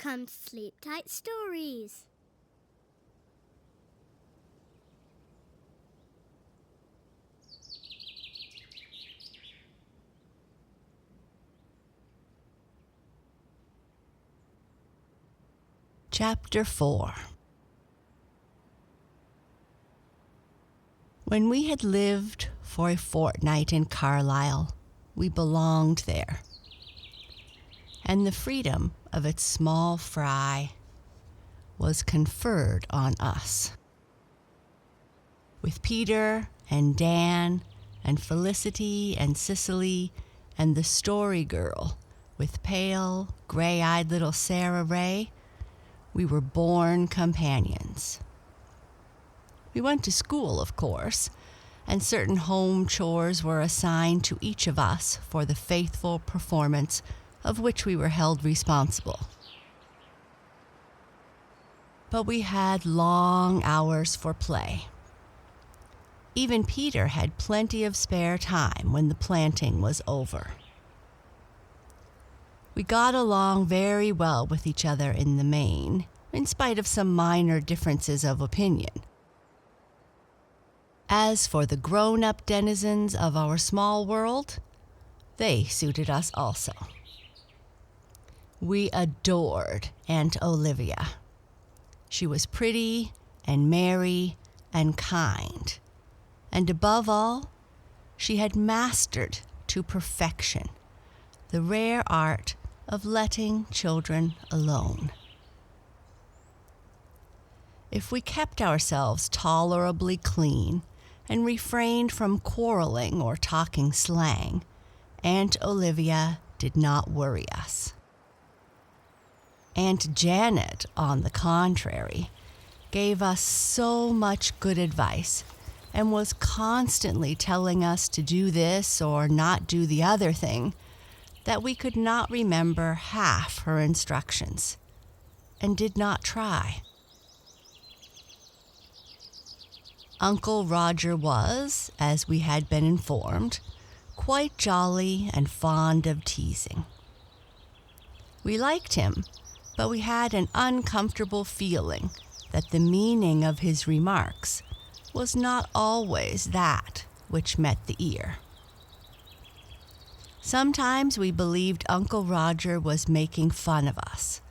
Welcome to Sleep Tight Stories. Chapter 4. When we had lived for a fortnight in Carlisle, we belonged there, and the freedom of its small fry was conferred on us. With Peter and Dan and Felicity and Cicely and the story girl with pale, gray-eyed little Sarah Ray, we were born companions. We went to school, of course, and certain home chores were assigned to each of us for the faithful performance of which we were held responsible. But we had long hours for play. Even Peter had plenty of spare time when the planting was over. We got along very well with each other in the main, in spite of some minor differences of opinion. As for the grown-up denizens of our small world, they suited us also. We adored Aunt Olivia. She was pretty and merry and kind, and above all, she had mastered to perfection the rare art of letting children alone. If we kept ourselves tolerably clean and refrained from quarreling or talking slang, Aunt Olivia did not worry us. Aunt Janet, on the contrary, gave us so much good advice and was constantly telling us to do this or not do the other thing that we could not remember half her instructions and did not try. Uncle Roger was, as we had been informed, quite jolly and fond of teasing. We liked him, but we had an uncomfortable feeling that the meaning of his remarks was not always that which met the ear. Sometimes we believed Uncle Roger was making fun of us,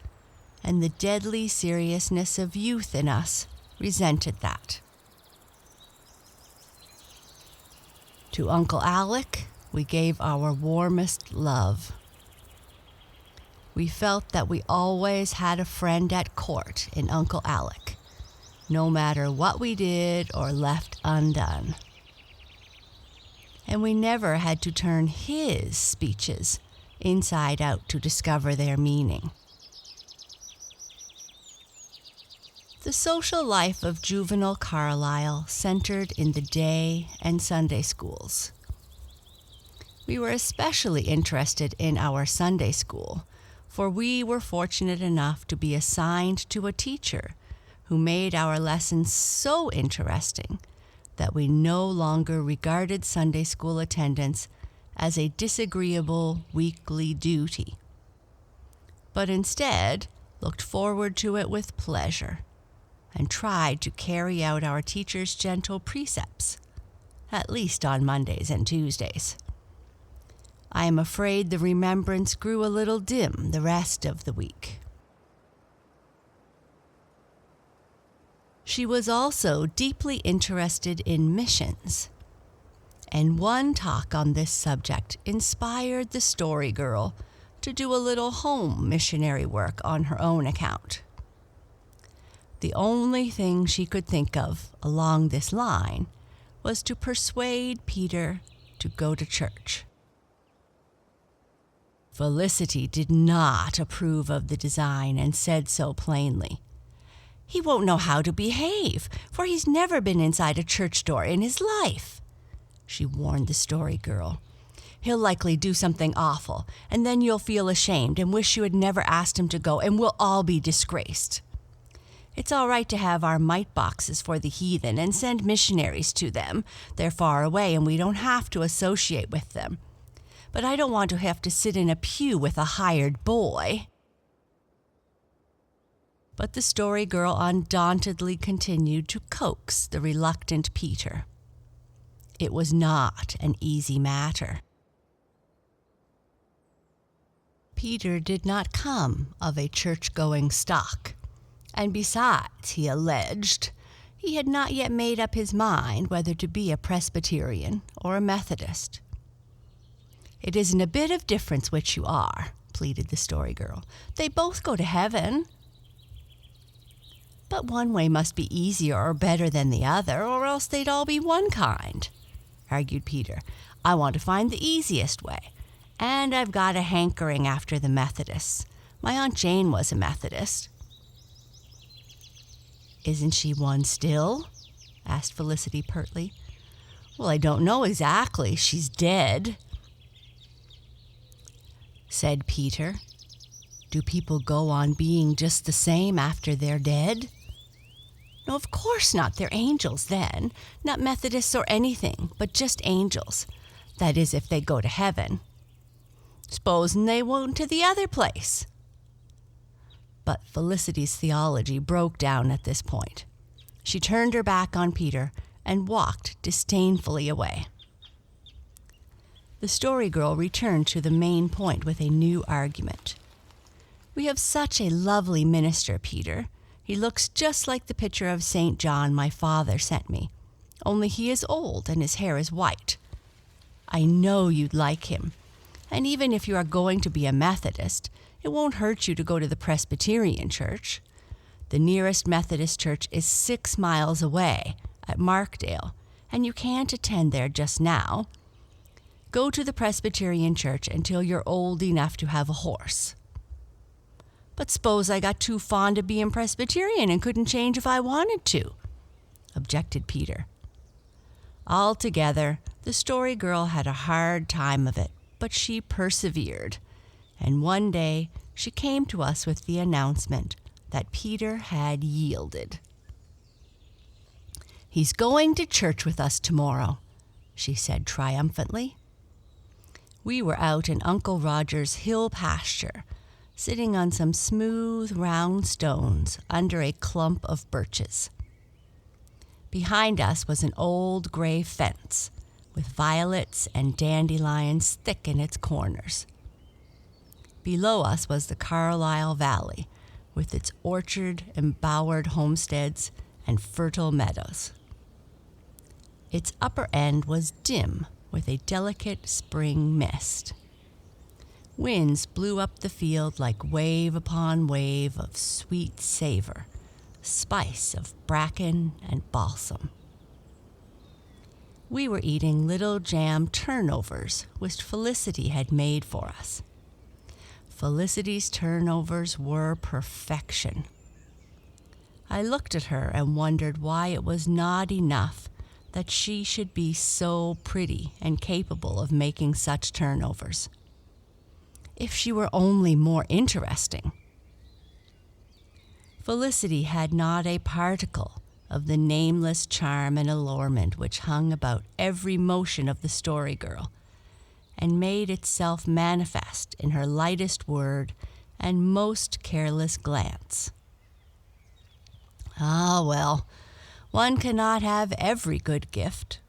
and the deadly seriousness of youth in us resented that. To Uncle Alec, we gave our warmest love. We felt that we always had a friend at court in Uncle Alec, no matter what we did or left undone. And we never had to turn his speeches inside out to discover their meaning. The social life of juvenile Carlisle centered in the day and Sunday schools. We were especially interested in our Sunday school, for we were fortunate enough to be assigned to a teacher who made our lessons so interesting that we no longer regarded Sunday school attendance as a disagreeable weekly duty, but instead looked forward to it with pleasure and tried to carry out our teacher's gentle precepts, at least on Mondays and Tuesdays. I am afraid the remembrance grew a little dim the rest of the week. She was also deeply interested in missions, and one talk on this subject inspired the story girl to do a little home missionary work on her own account. The only thing she could think of along this line was to persuade Peter to go to church. Felicity did not approve of the design and said so plainly. "He won't know how to behave, for he's never been inside a church door in his life," she warned the story girl. "He'll likely do something awful, and then you'll feel ashamed and wish you had never asked him to go, and we'll all be disgraced. It's all right to have our mite boxes for the heathen and send missionaries to them. They're far away and we don't have to associate with them. But I don't want to have to sit in a pew with a hired boy." But the story girl undauntedly continued to coax the reluctant Peter. It was not an easy matter. Peter did not come of a church-going stock, and besides, he alleged, he had not yet made up his mind whether to be a Presbyterian or a Methodist. "It isn't a bit of difference which you are," pleaded the story girl. "They both go to heaven." "But one way must be easier or better than the other, or else they'd all be one kind," argued Peter. "I want to find the easiest way, and I've got a hankering after the Methodists. My Aunt Jane was a Methodist." "Isn't she one still?" asked Felicity pertly. "Well, I don't know exactly. She's dead," said Peter. "Do people go on being just the same after they're dead?" "No, of course not. They're angels then. Not Methodists or anything, but just angels. That is, if they go to heaven. S'posen they went to the other place." But Felicity's theology broke down at this point. She turned her back on Peter and walked disdainfully away. The story girl returned to the main point with a new argument. "We have such a lovely minister, Peter. He looks just like the picture of St. John my father sent me, only he is old and his hair is white. I know you'd like him, and even if you are going to be a Methodist, it won't hurt you to go to the Presbyterian church. The nearest Methodist church is 6 miles away at Markdale, and you can't attend there just now. Go to the Presbyterian church until you're old enough to have a horse." "But s'pose I got too fond of being Presbyterian and couldn't change if I wanted to," objected Peter. Altogether, the story girl had a hard time of it, but she persevered, and one day she came to us with the announcement that Peter had yielded. "He's going to church with us tomorrow," she said triumphantly. We were out in Uncle Roger's hill pasture, sitting on some smooth, round stones under a clump of birches. Behind us was an old gray fence with violets and dandelions thick in its corners. Below us was the Carlisle Valley with its orchard-embowered homesteads and fertile meadows. Its upper end was dim with a delicate spring mist. Winds blew up the field like wave upon wave of sweet savor, spice of bracken and balsam. We were eating little jam turnovers which Felicity had made for us. Felicity's turnovers were perfection. I looked at her and wondered why it was not enough that she should be so pretty and capable of making such turnovers. If she were only more interesting. Felicity had not a particle of the nameless charm and allurement which hung about every motion of the story girl, and made itself manifest in her lightest word and most careless glance. Ah, well, one cannot have every good gift.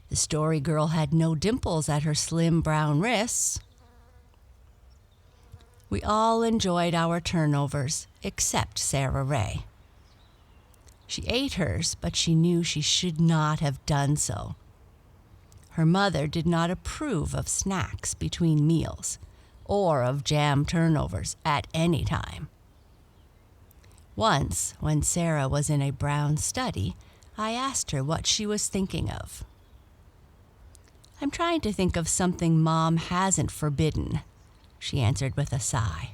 The story girl had no dimples at her slim brown wrists. We all enjoyed our turnovers, except Sarah Ray. She ate hers, but she knew she should not have done so. Her mother did not approve of snacks between meals, or of jam turnovers at any time. Once, when Sarah was in a brown study, I asked her what she was thinking of. "I'm trying to think of something Mom hasn't forbidden," she answered with a sigh.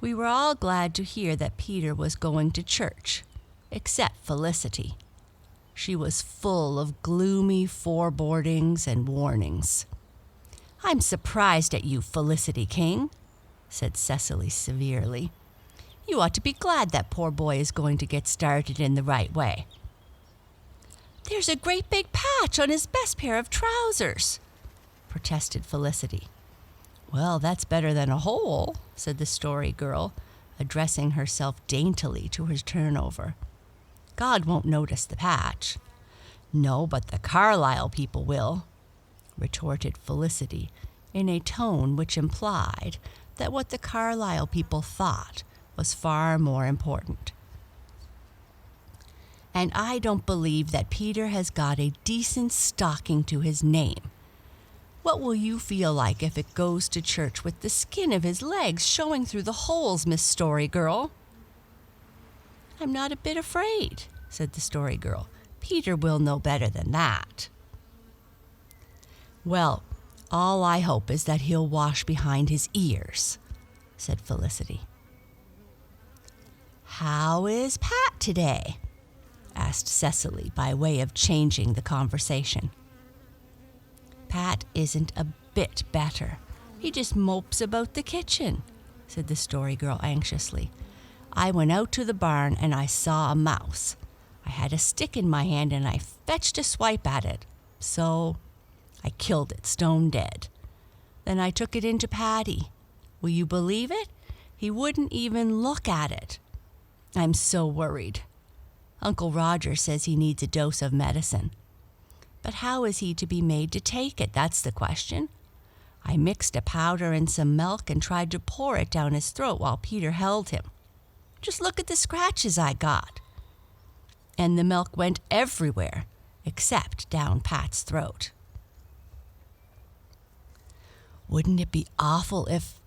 We were all glad to hear that Peter was going to church, except Felicity. She was full of gloomy forebodings and warnings. "I'm surprised at you, Felicity King," said Cecily severely. "You ought to be glad that poor boy is going to get started in the right way." "There's a great big patch on his best pair of trousers," protested Felicity. Well, that's better than a hole, said the Story Girl, addressing herself daintily to his turnover. God won't notice the patch. No, but the Carlisle people will, retorted Felicity, in a tone which implied that what the Carlisle people thought was far more important. And I don't believe that Peter has got a decent stocking to his name. What will you feel like if it goes to church with the skin of his legs showing through the holes, Miss Story Girl? I'm not a bit afraid, said the Story Girl. Peter will know better than that. Well, all I hope is that he'll wash behind his ears, said Felicity. How is Pat today? Asked Cecily by way of changing the conversation. Pat isn't a bit better. He just mopes about the kitchen, said the Story Girl anxiously. I went out to the barn and I saw a mouse. I had a stick in my hand and I fetched a swipe at it. So I killed it stone dead. Then I took it into Paddy. Will you believe it? He wouldn't even look at it. I'm so worried. Uncle Roger says he needs a dose of medicine. But how is he to be made to take it? That's the question. I mixed a powder in some milk and tried to pour it down his throat while Peter held him. Just look at the scratches I got. And the milk went everywhere, except down Pat's throat. Wouldn't it be awful if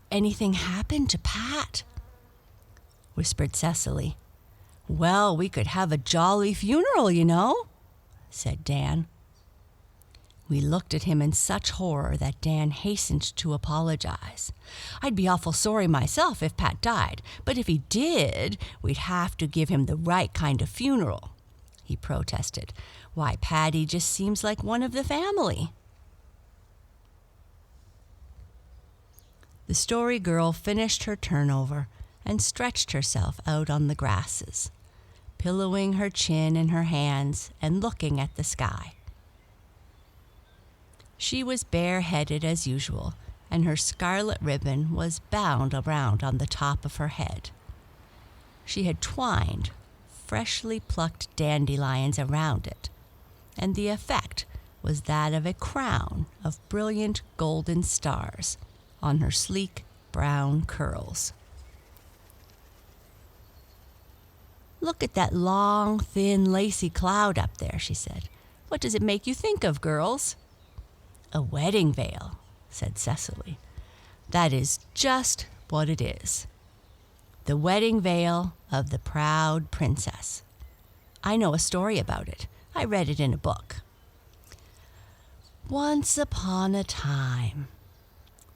anything happened to Pat? Whispered Cecily. Well, we could have a jolly funeral, you know, said Dan. We looked at him in such horror that Dan hastened to apologize. I'd be awful sorry myself if Pat died, but if he did, we'd have to give him the right kind of funeral, he protested. Why, Paddy just seems like one of the family. The Story Girl finished her turnover and stretched herself out on the grasses, pillowing her chin in her hands and looking at the sky. She was bareheaded as usual, and her scarlet ribbon was bound around on the top of her head. She had twined freshly plucked dandelions around it, and the effect was that of a crown of brilliant golden stars on her sleek brown curls. Look at that long, thin, lacy cloud up there, she said. What does it make you think of, girls? A wedding veil, said Cecily. That is just what it is. The wedding veil of the proud princess. I know a story about it. I read it in a book. Once upon a time.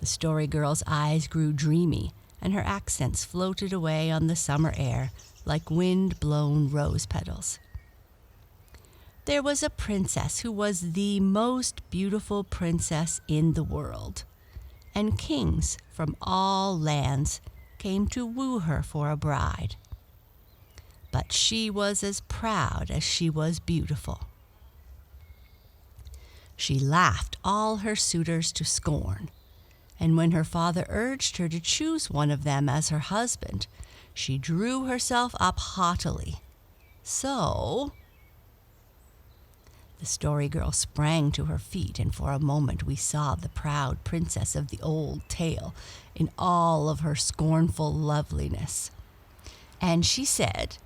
The Story Girl's eyes grew dreamy, and her accents floated away on the summer air like wind-blown rose petals. There was a princess who was the most beautiful princess in the world, and kings from all lands came to woo her for a bride. But she was as proud as she was beautiful. She laughed all her suitors to scorn, and when her father urged her to choose one of them as her husband, she drew herself up haughtily. So, the Story Girl sprang to her feet, and for a moment we saw the proud princess of the old tale in all of her scornful loveliness. And she said,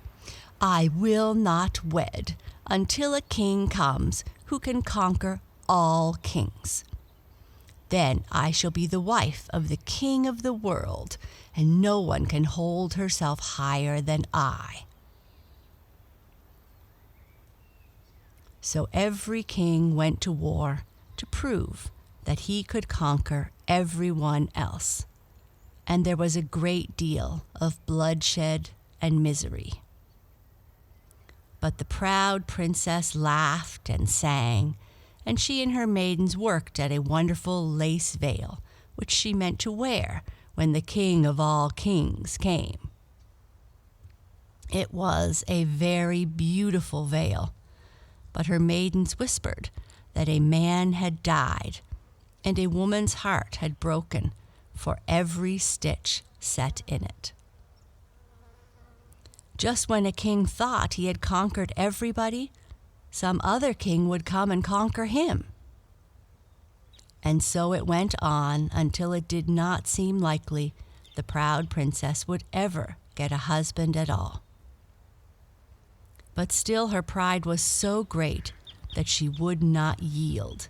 I will not wed until a king comes who can conquer all kings. Then I shall be the wife of the king of the world, and no one can hold herself higher than I. So every king went to war to prove that he could conquer everyone else, and there was a great deal of bloodshed and misery. But the proud princess laughed and sang, and she and her maidens worked at a wonderful lace veil, which she meant to wear when the king of all kings came. It was a very beautiful veil, but her maidens whispered that a man had died, and a woman's heart had broken for every stitch set in it. Just when a king thought he had conquered everybody, some other king would come and conquer him. And so it went on until it did not seem likely the proud princess would ever get a husband at all. But still her pride was so great that she would not yield,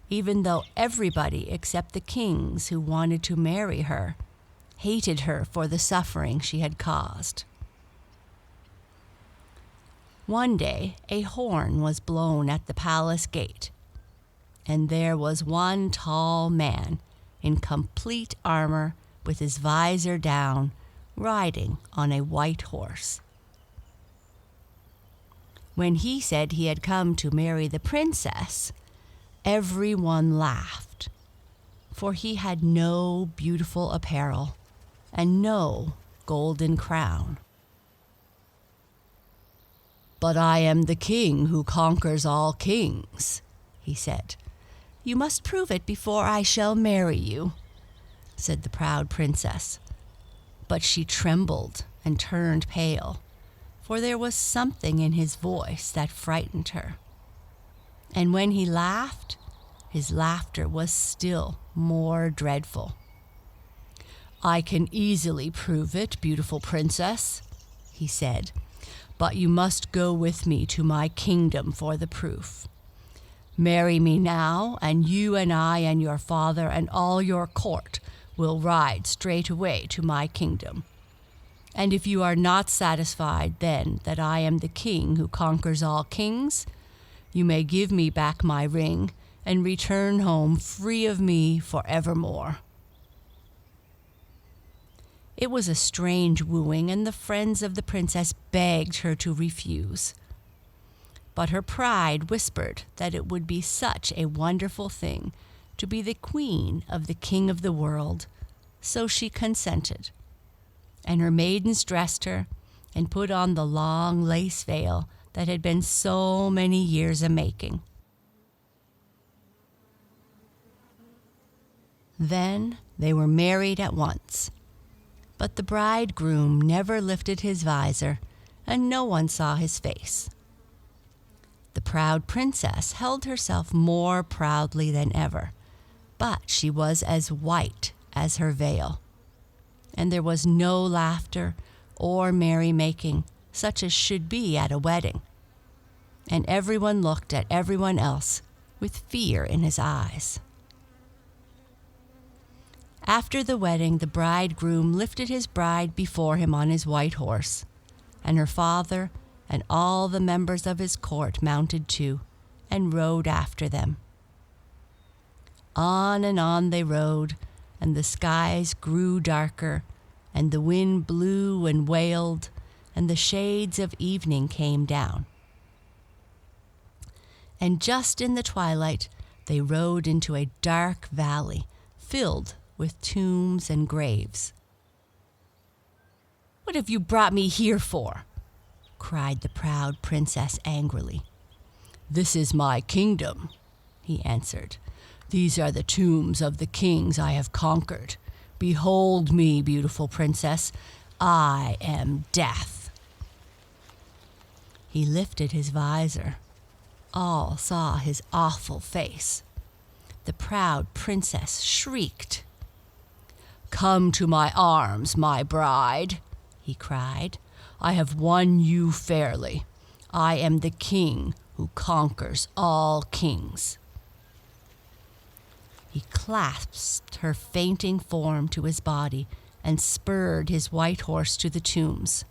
even though everybody except the kings who wanted to marry her hated her for the suffering she had caused. One day a horn was blown at the palace gate, and there was one tall man in complete armor with his visor down, riding on a white horse. When he said he had come to marry the princess, everyone laughed, for he had no beautiful apparel and no golden crown. "But I am the king who conquers all kings," he said. "You must prove it before I shall marry you," said the proud princess. But she trembled and turned pale, for there was something in his voice that frightened her. And when he laughed, his laughter was still more dreadful. "I can easily prove it, beautiful princess," he said, "but you must go with me to my kingdom for the proof. Marry me now, and you and I and your father and all your court will ride straight away to my kingdom. And if you are not satisfied then that I am the king who conquers all kings, you may give me back my ring and return home free of me forevermore." It was a strange wooing, and the friends of the princess begged her to refuse. But her pride whispered that it would be such a wonderful thing to be the queen of the king of the world, so she consented. And her maidens dressed her and put on the long lace veil that had been so many years a-making. Then they were married at once. But the bridegroom never lifted his visor, and no one saw his face. The proud princess held herself more proudly than ever, but she was as white as her veil, and there was no laughter or merrymaking such as should be at a wedding, and everyone looked at everyone else with fear in his eyes. After the wedding, the bridegroom lifted his bride before him on his white horse, and her father and all the members of his court mounted too, and rode after them. On and on they rode, and the skies grew darker, and the wind blew and wailed, and the shades of evening came down. And just in the twilight, they rode into a dark valley filled with tombs and graves. "What have you brought me here for?" cried the proud princess angrily. "This is my kingdom," he answered. "These are the tombs of the kings I have conquered. Behold me, beautiful princess. I am Death." He lifted his visor. All saw his awful face. The proud princess shrieked. "Come to my arms, my bride," he cried. "I have won you fairly. I am the king who conquers all kings." He clasped her fainting form to his body and spurred his white horse to the tombs.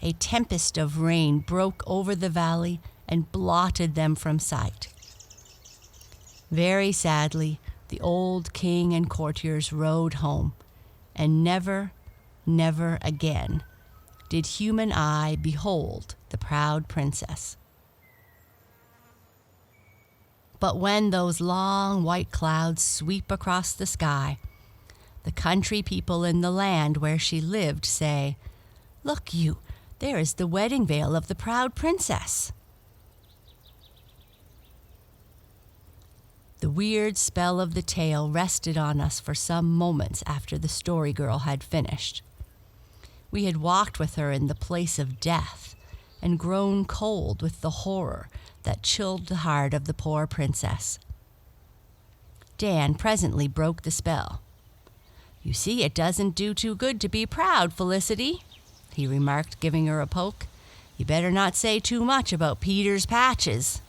A tempest of rain broke over the valley and blotted them from sight. Very sadly, the old king and courtiers rode home, and never, never again did human eye behold the proud princess. But when those long white clouds sweep across the sky, the country people in the land where she lived say, "Look you, there is the wedding veil of the proud princess." The weird spell of the tale rested on us for some moments after the story girl had finished. We had walked with her in the place of death and grown cold with the horror that chilled the heart of the poor princess. Dan presently broke the spell. "You see, it doesn't do too good to be proud, Felicity," he remarked, giving her a poke. "You better not say too much about Peter's patches."